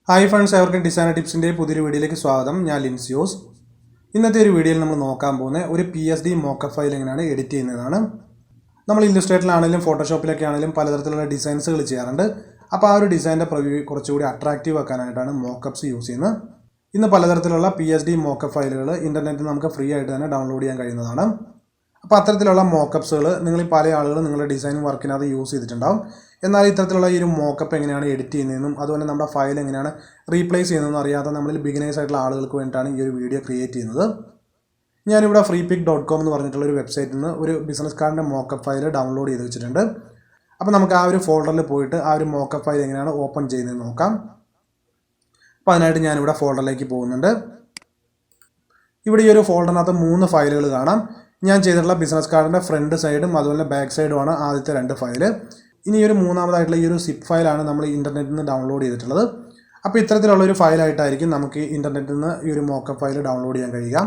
Hi friends, അവർക്ക് designer ടിപ്സിൻ്റെ പുതിയൊരു വീഡിയോയിലേക്ക് സ്വാഗതം. ഞാൻ ലിൻസിയോസ്. ഇന്നത്തെ ഒരു വീഡിയോയിൽ നമ്മൾ നോക്കാൻ പോകുന്ന ഒരു PSD മോക്കപ്പ് ഫയൽ എങ്ങനെയാണ് എഡിറ്റ് ചെയ്യുന്നതാണ്. നമ്മൾ ഇല്ലസ്ട്രേറ്ററിലാണെങ്കിലും ഫോട്ടോഷോപ്പിലൊക്കെ ആണെങ്കിലും പലതരത്തിലുള്ള ഡിസൈൻസുകൾ ചെയ്യാറുണ്ട്. അപ്പോൾ ആ ഒരു ഡിസൈനിൻ്റെ പ്രിവ്യൂ കുറച്ചുകൂടി അട്രാക്റ്റീവ് ആക്കാനായിട്ടാണ് മോക്കപ്സ് യൂസ് ചെയ്യുന്നത്. ഇന്ന് പലതരത്തിലുള്ള PSD മോക്കപ്പ് ഫയലുകൾ ഇൻ്റർനെറ്റിൽ നമുക്ക് ഫ്രീ ആയിട്ട് തന്നെ ഡൗൺലോഡ് ചെയ്യാൻ കഴിയുന്നതാണ്. അപ്പോൾ അത്തരത്തിലുള്ള മോക്കപ്സുകൾ നിങ്ങൾ പല ആളുകളും നിങ്ങളുടെ ഡിസൈൻ വർക്കിനകത്ത് യൂസ് ചെയ്തിട്ടുണ്ടാവും. എന്നാൽ ഇത്തരത്തിലുള്ള ഈ ഒരു മോക്കപ്പ് എങ്ങനെയാണ് എഡിറ്റ് ചെയ്യുന്നതെന്നും അതുപോലെ നമ്മുടെ ഫയൽ എങ്ങനെയാണ് റീപ്ലേസ് ചെയ്യുന്നതെന്നും അറിയാത്ത നമ്മളിൽ ബിഗിനേഴ്സ് ആയിട്ടുള്ള ആളുകൾക്ക് വേണ്ടിയിട്ടാണ് ഈ ഒരു വീഡിയോ ക്രിയേറ്റ് ചെയ്യുന്നത്. ഞാനിവിടെ freepik.com എന്ന് പറഞ്ഞിട്ടുള്ള ഒരു വെബ്സൈറ്റിൽ നിന്ന് ഒരു ബിസിനസ് കാർഡിൻ്റെ മോക്കപ്പ് ഫയൽ ഡൗൺലോഡ് ചെയ്ത് വെച്ചിട്ടുണ്ട്. അപ്പോൾ നമുക്ക് ആ ഒരു ഫോൾഡറിൽ പോയിട്ട് ആ ഒരു മോക്കപ്പ് ഫയൽ എങ്ങനെയാണ് ഓപ്പൺ ചെയ്യുന്നതെന്ന് നോക്കാം. അപ്പോൾ അതിനായിട്ട് ഞാനിവിടെ ഫോൾഡറിലേക്ക് പോകുന്നുണ്ട്. ഇവിടെ ഈ ഒരു ഫോൾഡറിനകത്ത് 3 ഫയലുകൾ കാണാം. ഞാൻ ചെയ്തിട്ടുള്ള ബിസിനസ് കാർഡിൻ്റെ ഫ്രണ്ട് സൈഡും അതുപോലെ ബാക്ക് സൈഡുമാണ് ആദ്യത്തെ 2 ഫയൽ. ഇനി ഒരു മൂന്നാമതായിട്ടുള്ള ഈ ഒരു സിപ്പ് ഫയലാണ് നമ്മൾ ഇൻ്റർനെറ്റിൽ നിന്ന് ഡൗൺലോഡ് ചെയ്തിട്ടുള്ളത്. അപ്പോൾ ഇത്തരത്തിലുള്ളൊരു ഫയലായിട്ടായിരിക്കും നമുക്ക് ഇൻ്റർനെറ്റിൽ നിന്ന് ഈ ഒരു മോക്കപ്പ് ഫയൽ ഡൗൺലോഡ് ചെയ്യാൻ കഴിയുക.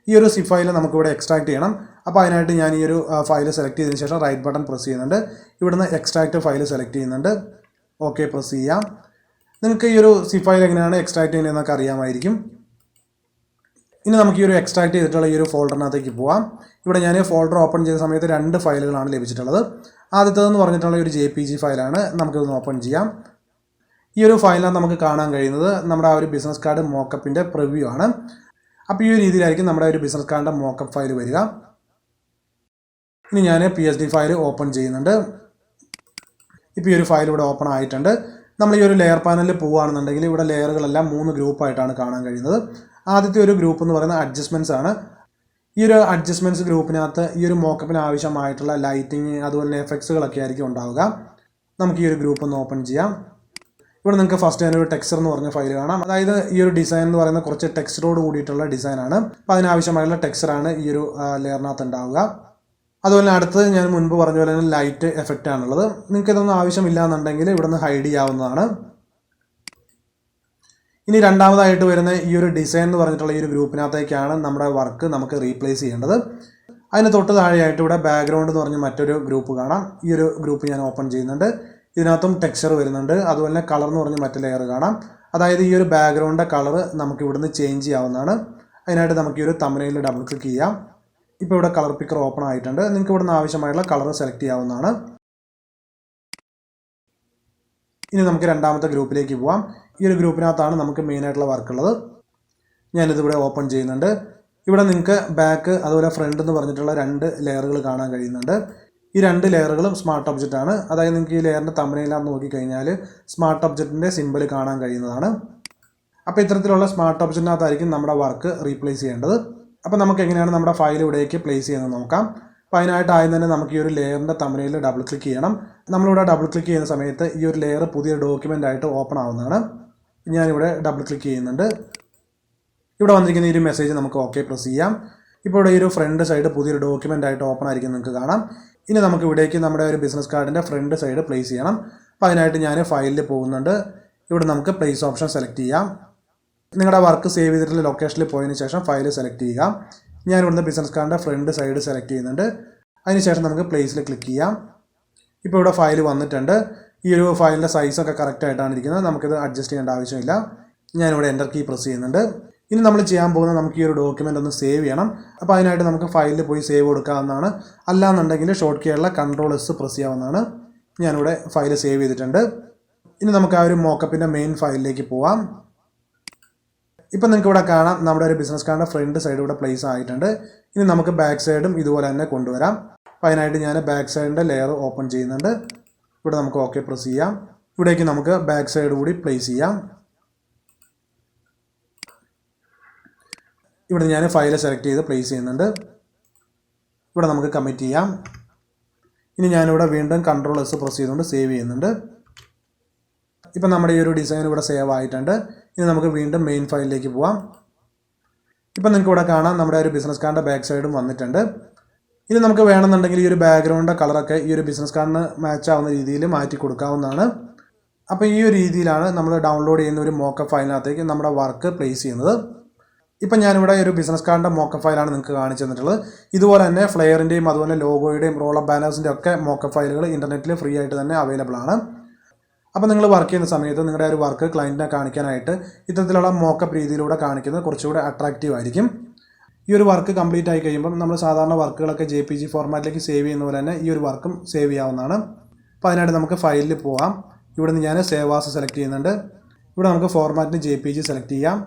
ഈ ഒരു സിപ്പ് ഫയൽ നമുക്കിവിടെ എക്സ്ട്രാക്ട് ചെയ്യണം. അപ്പോൾ അതിനായിട്ട് ഞാൻ ഈ ഒരു ഫയൽ സെലക്ട് ചെയ്തതിന് ശേഷം റൈറ്റ് ബട്ടൺ പ്രസ് ചെയ്യുന്നുണ്ട്. ഇവിടുന്ന് എക്സ്ട്രാക്ട് ഫയൽ സെലക്ട് ചെയ്യുന്നുണ്ട്. ഓക്കെ പ്രസ് ചെയ്യാം. നിങ്ങൾക്ക് ഈ ഒരു സിപ്പ് ഫയൽ എങ്ങനെയാണ് എക്സ്ട്രാക്ട് ചെയ്യുന്നതെന്നൊക്കെ അറിയാമായിരിക്കും. ഇനി നമുക്ക് ഈ ഒരു എക്സ്ട്രാക്ട് ചെയ്തിട്ടുള്ള ഈ ഒരു ഫോൾഡറിനകത്തേക്ക് പോകാം. ഇവിടെ ഞാൻ ഫോൾഡർ ഓപ്പൺ ചെയ്ത സമയത്ത് 2 ഫയലുകളാണ് ലഭിച്ചിട്ടുള്ളത്. ആദ്യത്തേതെന്ന് പറഞ്ഞിട്ടുള്ള ഒരു JPG ഫയലാണ്. നമുക്കിതൊന്ന് ഓപ്പൺ ചെയ്യാം. ഈ ഒരു ഫയലിനകത്ത് നമുക്ക് കാണാൻ കഴിയുന്നത് നമ്മുടെ ആ ഒരു ബിസിനസ് കാർഡ് മോക്കപ്പിൻ്റെ പ്രിവ്യൂ ആണ്. അപ്പോൾ ഈ ഒരു രീതിയിലായിരിക്കും നമ്മുടെ ഒരു ബിസിനസ് കാർഡിൻ്റെ മോക്കപ്പ് ഫയൽ വരിക. ഇനി ഞാൻ PSD ഫയൽ ഓപ്പൺ ചെയ്യുന്നുണ്ട്. ഇപ്പോൾ ഈ ഒരു ഫയൽ ഇവിടെ ഓപ്പൺ ആയിട്ടുണ്ട്. നമ്മൾ ഈ ഒരു ലെയർ പാനലിൽ പോവുകയാണെന്നുണ്ടെങ്കിൽ ഇവിടെ ലെയറുകളെല്ലാം 3 ഗ്രൂപ്പായിട്ടാണ് കാണാൻ കഴിയുന്നത്. ആദ്യത്തെ ഒരു ഗ്രൂപ്പ് എന്ന് പറയുന്നത് അഡ്ജസ്റ്റ്മെൻറ്റ്സ് ആണ്. ഈ ഒരു അഡ്ജസ്റ്റ്മെൻറ്റ്സ് ഗ്രൂപ്പിനകത്ത് ഈ ഒരു മോക്കപ്പിന് ആവശ്യമായിട്ടുള്ള ലൈറ്റിങ് അതുപോലെ എഫക്ട്സുകളൊക്കെ ആയിരിക്കും ഉണ്ടാവുക. നമുക്ക് ഈ ഒരു ഗ്രൂപ്പ് ഒന്ന് ഓപ്പൺ ചെയ്യാം. ഇവിടെ നിങ്ങൾക്ക് ഫസ്റ്റ് ഞാനൊരു ടെക്സ്ചർ എന്ന് പറഞ്ഞ ഫയൽ കാണാം. അതായത് ഈ ഒരു ഡിസൈൻ എന്ന് പറയുന്നത് കുറച്ച് ടെക്സ്ചറോട് കൂടിയിട്ടുള്ള ഡിസൈനാണ്. അപ്പോൾ അതിനാവശ്യമായുള്ള ടെക്സ്ചറാണ് ഈ ഒരു ലെയറിനകത്ത് ഉണ്ടാവുക. അതുപോലെ അടുത്തത് ഞാൻ മുൻപ് പറഞ്ഞ പോലെ തന്നെ ലൈറ്റ് എഫക്റ്റ് ആണുള്ളത്. നിങ്ങൾക്ക് ഇതൊന്നും ആവശ്യമില്ല എന്നുണ്ടെങ്കിൽ ഇവിടെ നിന്ന് ഹൈഡ് ചെയ്യാവുന്നതാണ്. ഇനി രണ്ടാമതായിട്ട് വരുന്ന ഈ ഒരു ഡിസൈൻ എന്ന് പറഞ്ഞിട്ടുള്ള ഈ ഒരു ഗ്രൂപ്പിനകത്തേക്കാണ് നമ്മുടെ വർക്ക് നമുക്ക് റീപ്ലേസ് ചെയ്യേണ്ടത്. അതിന് തൊട്ട് താഴെയായിട്ട് ഇവിടെ ബാക്ക്ഗ്രൗണ്ട് എന്ന് പറഞ്ഞ മറ്റൊരു ഗ്രൂപ്പ് കാണാം. ഈ ഒരു ഗ്രൂപ്പ് ഞാൻ ഓപ്പൺ ചെയ്യുന്നുണ്ട്. ഇതിനകത്തും ടെക്സ്ചർ വരുന്നുണ്ട്. അതുപോലെ തന്നെ കളർ എന്ന് പറഞ്ഞ മറ്റു ലെയർ കാണാം. അതായത് ഈ ഒരു ബാക്ക്ഗ്രൗണ്ടിൻ്റെ കളർ നമുക്ക് ഇവിടുന്ന് ചേഞ്ച് ചെയ്യാവുന്നതാണ്. അതിനായിട്ട് നമുക്ക് ഈ ഒരു തംബ്നെയിൽ ഡബിൾ ക്ലിക്ക് ചെയ്യാം. ഇപ്പോൾ ഇവിടെ കളർ പിക്കർ ഓപ്പൺ ആയിട്ടുണ്ട്. നിങ്ങൾക്ക് ഇവിടുന്ന് ആവശ്യമായിട്ടുള്ള കളർ സെലക്ട് ചെയ്യാവുന്നതാണ്. ഇനി നമുക്ക് രണ്ടാമത്തെ ഗ്രൂപ്പിലേക്ക് പോകാം. ഈ ഒരു ഗ്രൂപ്പിനകത്താണ് നമുക്ക് മെയിനായിട്ടുള്ള വർക്ക് ഉള്ളത്. ഞാനിതിവിടെ ഓപ്പൺ ചെയ്യുന്നുണ്ട്. ഇവിടെ നിങ്ങൾക്ക് ബാക്ക് അതുപോലെ ഫ്രണ്ട് എന്ന് പറഞ്ഞിട്ടുള്ള 2 ലെയറുകൾ കാണാൻ കഴിയുന്നുണ്ട്. ഈ 2 ലെയറുകളും സ്മാർട്ട് ഒബ്ജക്റ്റ് ആണ്. അതായത് നിങ്ങൾക്ക് ഈ ലെയറിൻ്റെ തംബ്നെയിലാന്ന് നോക്കിക്കഴിഞ്ഞാൽ സ്മാർട്ട് ഒബ്ജക്റ്റിൻ്റെ സിമ്പിൾ കാണാൻ കഴിയുന്നതാണ്. അപ്പോൾ ഇത്തരത്തിലുള്ള സ്മാർട്ട് ഒബ്ജക്റ്റിനകത്തായിരിക്കും നമ്മുടെ വർക്ക് റീപ്ലേസ് ചെയ്യേണ്ടത്. അപ്പോൾ നമുക്ക് എങ്ങനെയാണ് നമ്മുടെ ഫയൽ ഇവിടേക്ക് പ്ലേസ് ചെയ്യുന്നത് നോക്കാം. അപ്പോൾ അതിനായിട്ട് ആദ്യം തന്നെ നമുക്ക് ഈ ഒരു ലെയറിൻ്റെ തംബ്നെയിൽ ഡബിൾ ക്ലിക്ക് ചെയ്യണം. നമ്മളിവിടെ ഡബിൾ ക്ലിക്ക് ചെയ്യുന്ന സമയത്ത് ഈ ഒരു ലെയർ പുതിയ ഡോക്യുമെൻ്റ് ആയിട്ട് ഓപ്പൺ ആവുന്നതാണ്. ഞാനിവിടെ ഡബിൾ ക്ലിക്ക് ചെയ്യുന്നുണ്ട്. ഇവിടെ വന്നിരിക്കുന്ന ഈ ഒരു മെസ്സേജ് നമുക്ക് ഓക്കെ പ്രസ് ചെയ്യാം. ഇപ്പോൾ ഇവിടെ ഈ ഒരു ഫ്രണ്ട് സൈഡ് പുതിയൊരു ഡോക്യുമെൻ്റ് ആയിട്ട് ഓപ്പൺ ആയിരിക്കും നിങ്ങൾക്ക് കാണാം. ഇനി നമുക്ക് ഇവിടേക്ക് നമ്മുടെ ഒരു ബിസിനസ് കാർഡിൻ്റെ ഫ്രണ്ട് സൈഡ് പ്ലേസ് ചെയ്യണം. അപ്പോൾ അതിനായിട്ട് ഞാൻ ഫയലിൽ പോകുന്നുണ്ട്. ഇവിടെ നമുക്ക് പ്ലേസ് ഓപ്ഷൻ സെലക്ട് ചെയ്യാം. നിങ്ങളുടെ വർക്ക് സേവ് ചെയ്തിട്ടുള്ള ലൊക്കേഷനിൽ പോയതിന് ശേഷം ഫയൽ സെലക്ട് ചെയ്യുക. ഞാൻ ഇവിടുന്ന് ബിസിനസ് കാർഡിൻ്റെ ഫ്രണ്ട് സൈഡ് സെലക്ട് ചെയ്യുന്നുണ്ട്. അതിനുശേഷം നമുക്ക് പ്ലേസിൽ ക്ലിക്ക് ചെയ്യാം. ഇപ്പോൾ ഇവിടെ ഫയൽ വന്നിട്ടുണ്ട്. ഈ ഒരു ഫയലിൻ്റെ സൈസൊക്കെ കറക്റ്റായിട്ടാണ് ഇരിക്കുന്നത്. നമുക്കിത് അഡ്ജസ്റ്റ് ചെയ്യേണ്ട ആവശ്യമില്ല. ഞാനിവിടെ എൻ്റർ കീ പ്രസ് ചെയ്യുന്നുണ്ട്. ഇനി നമ്മൾ ചെയ്യാൻ പോകുന്നത് നമുക്ക് ഈ ഒരു ഡോക്യുമെൻ്റ് ഒന്ന് സേവ് ചെയ്യണം. അപ്പോൾ അതിനായിട്ട് നമുക്ക് ഫയലിൽ പോയി സേവ് കൊടുക്കാവുന്നതാണ്. അല്ലാന്നുണ്ടെങ്കിൽ ഷോർട്ട് കീയുള്ള Ctrl+S പ്രസ് ചെയ്യാവുന്നതാണ്. ഞാനിവിടെ ഫയൽ സേവ് ചെയ്തിട്ടുണ്ട്. ഇനി നമുക്ക് ആ ഒരു മോക്കപ്പിൻ്റെ മെയിൻ ഫയലിലേക്ക് പോവാം. ഇപ്പം നിങ്ങൾക്ക് ഇവിടെ കാണാം നമ്മുടെ ഒരു ബിസിനസ് കാർഡിൻ്റെ ഫ്രണ്ട് സൈഡ് ഇവിടെ പ്ലേസ് ആയിട്ടുണ്ട്. ഇനി നമുക്ക് ബാക്ക് സൈഡും ഇതുപോലെ തന്നെ കൊണ്ടുവരാം. അപ്പോൾ അതിനായിട്ട് ഞാൻ ബാക്ക് സൈഡിൻ്റെ ലെയർ ഓപ്പൺ ചെയ്യുന്നുണ്ട്. ഇവിടെ നമുക്ക് ഓക്കെ പ്രസ് ചെയ്യാം. ഇവിടേക്ക് നമുക്ക് ബാക്ക് സൈഡ് കൂടി പ്ലേസ് ചെയ്യാം. ഇവിടെ ഞാൻ ഫയൽ സെലക്ട് ചെയ്ത് പ്ലേസ് ചെയ്യുന്നുണ്ട്. ഇവിടെ നമുക്ക് കമ്മിറ്റ് ചെയ്യാം. ഇനി ഞാനിവിടെ വീണ്ടും Ctrl+S പ്രസ് ചെയ്തുകൊണ്ട് സേവ് ചെയ്യുന്നുണ്ട്. ഇപ്പം നമ്മുടെ ഈ ഒരു ഡിസൈൻ ഇവിടെ സേവ് ആയിട്ടുണ്ട്. ഇനി നമുക്ക് വീണ്ടും മെയിൻ ഫയലിലേക്ക് പോവാം. ഇപ്പം നിങ്ങൾക്ക് ഇവിടെ കാണാം നമ്മുടെ ഒരു ബിസിനസ് കാർഡിൻ്റെ ബാക്ക് സൈഡും വന്നിട്ടുണ്ട്. ഇനി നമുക്ക് വേണമെന്നുണ്ടെങ്കിൽ ഈ ഒരു ബാക്ക്ഗ്രൗണ്ടിൻ്റെ കളറൊക്കെ ഈ ഒരു ബിസിനസ് കാർഡിന് മാച്ച് ആവുന്ന രീതിയിൽ മാറ്റി കൊടുക്കാവുന്നതാണ്. അപ്പോൾ ഈ ഒരു രീതിയിലാണ് നമ്മൾ ഡൗൺലോഡ് ചെയ്യുന്ന ഒരു മോക്കപ്പ് ഫയലിനകത്തേക്ക് നമ്മുടെ വർക്ക് പ്ലേസ് ചെയ്യുന്നത്. ഇപ്പം ഞാനിവിടെ ഒരു ബിസിനസ് കാർഡിൻ്റെ മോക്കപ്പ് ഫയലാണ് നിങ്ങൾക്ക് കാണിച്ചു തന്നിട്ടുള്ളത്. ഇതുപോലെ തന്നെ ഫ്ലെയറിൻ്റെയും അതുപോലെ ലോഗോയുടെയും റോളപ്പ് ബാനേഴ്സിൻ്റെ ഒക്കെ മോക്കപ്പ് ഫയലുകൾ ഇൻ്റർനെറ്റിൽ ഫ്രീ ആയിട്ട് തന്നെ അവൈലബിൾ ആണ്. അപ്പോൾ നിങ്ങൾ വർക്ക് ചെയ്യുന്ന സമയത്ത് നിങ്ങളുടെ ഒരു വർക്ക് ക്ലയൻറ്റിനെ കാണിക്കാനായിട്ട് ഇത്തരത്തിലുള്ള മോക്കപ്പ് രീതിയിലൂടെ കാണിക്കുന്നത് കുറച്ചുകൂടെ അട്രാക്റ്റീവ് ആയിരിക്കും. ഈ ഒരു വർക്ക് കംപ്ലീറ്റ് ആയി കഴിയുമ്പം നമ്മൾ സാധാരണ വർക്കുകളൊക്കെ JPG ഫോർമാറ്റിലേക്ക് സേവ് ചെയ്യുന്ന പോലെ തന്നെ ഈ ഒരു വർക്കും സേവ് ചെയ്യാവുന്നതാണ്. അപ്പോൾ അതിനായിട്ട് നമുക്ക് ഫയലിൽ പോകാം. ഇവിടെ നിന്ന് ഞാൻ സേവ് ആസ് സെലക്ട് ചെയ്യുന്നുണ്ട്. ഇവിടെ നമുക്ക് ഫോർമാറ്റിന് JPG സെലക്ട് ചെയ്യാം.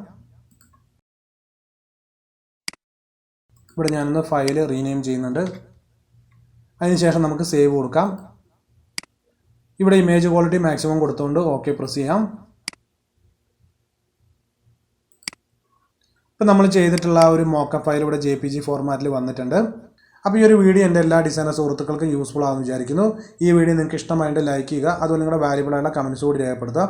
ഇവിടെ ഞാനൊന്ന് ഫയൽ റീനെയിം ചെയ്യുന്നുണ്ട്. അതിനുശേഷം നമുക്ക് സേവ് കൊടുക്കാം. ഇവിടെ ഇമേജ് ക്വാളിറ്റി മാക്സിമം കൊടുത്തുകൊണ്ട് ഓക്കെ പ്രസ് ചെയ്യാം. ഇപ്പോൾ നമ്മൾ ചെയ്തിട്ടുള്ള ഒരു മോക്കപ്പ് ഫയൽ ഇവിടെ JPG ഫോർമാറ്റിൽ വന്നിട്ടുണ്ട്. അപ്പോൾ ഈ ഒരു വീഡിയോ എൻ്റെ എല്ലാ ഡിസൈനർ സുഹൃത്തുക്കൾക്കും യൂസ്ഫുൾ ആണെന്ന് വിചാരിക്കുന്നു. ഈ വീഡിയോ നിങ്ങൾക്ക് ഇഷ്ടമായിട്ട് ലൈക്ക് ചെയ്യുക, അതുപോലെ നിങ്ങളുടെ വാല്യുബിൾ ആയിട്ടുള്ള കമൻറ്റ്സ് കൂടി രേഖപ്പെടുത്തുക.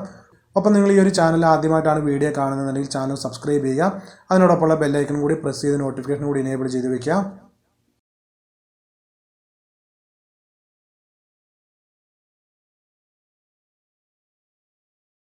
ഒപ്പം നിങ്ങൾ ഈ ഒരു ചാനൽ ആദ്യമായിട്ടാണ് വീഡിയോ കാണുന്നതെങ്കിൽ ചാനൽ സബ്സ്ക്രൈബ് ചെയ്യുക. അതിനോടൊപ്പമുള്ള ബെല്ലൈക്കൺ കൂടി പ്രസ് ചെയ്ത് നോട്ടിഫിക്കേഷൻ കൂടി എനേബിൾ ചെയ്ത് വയ്ക്കുക.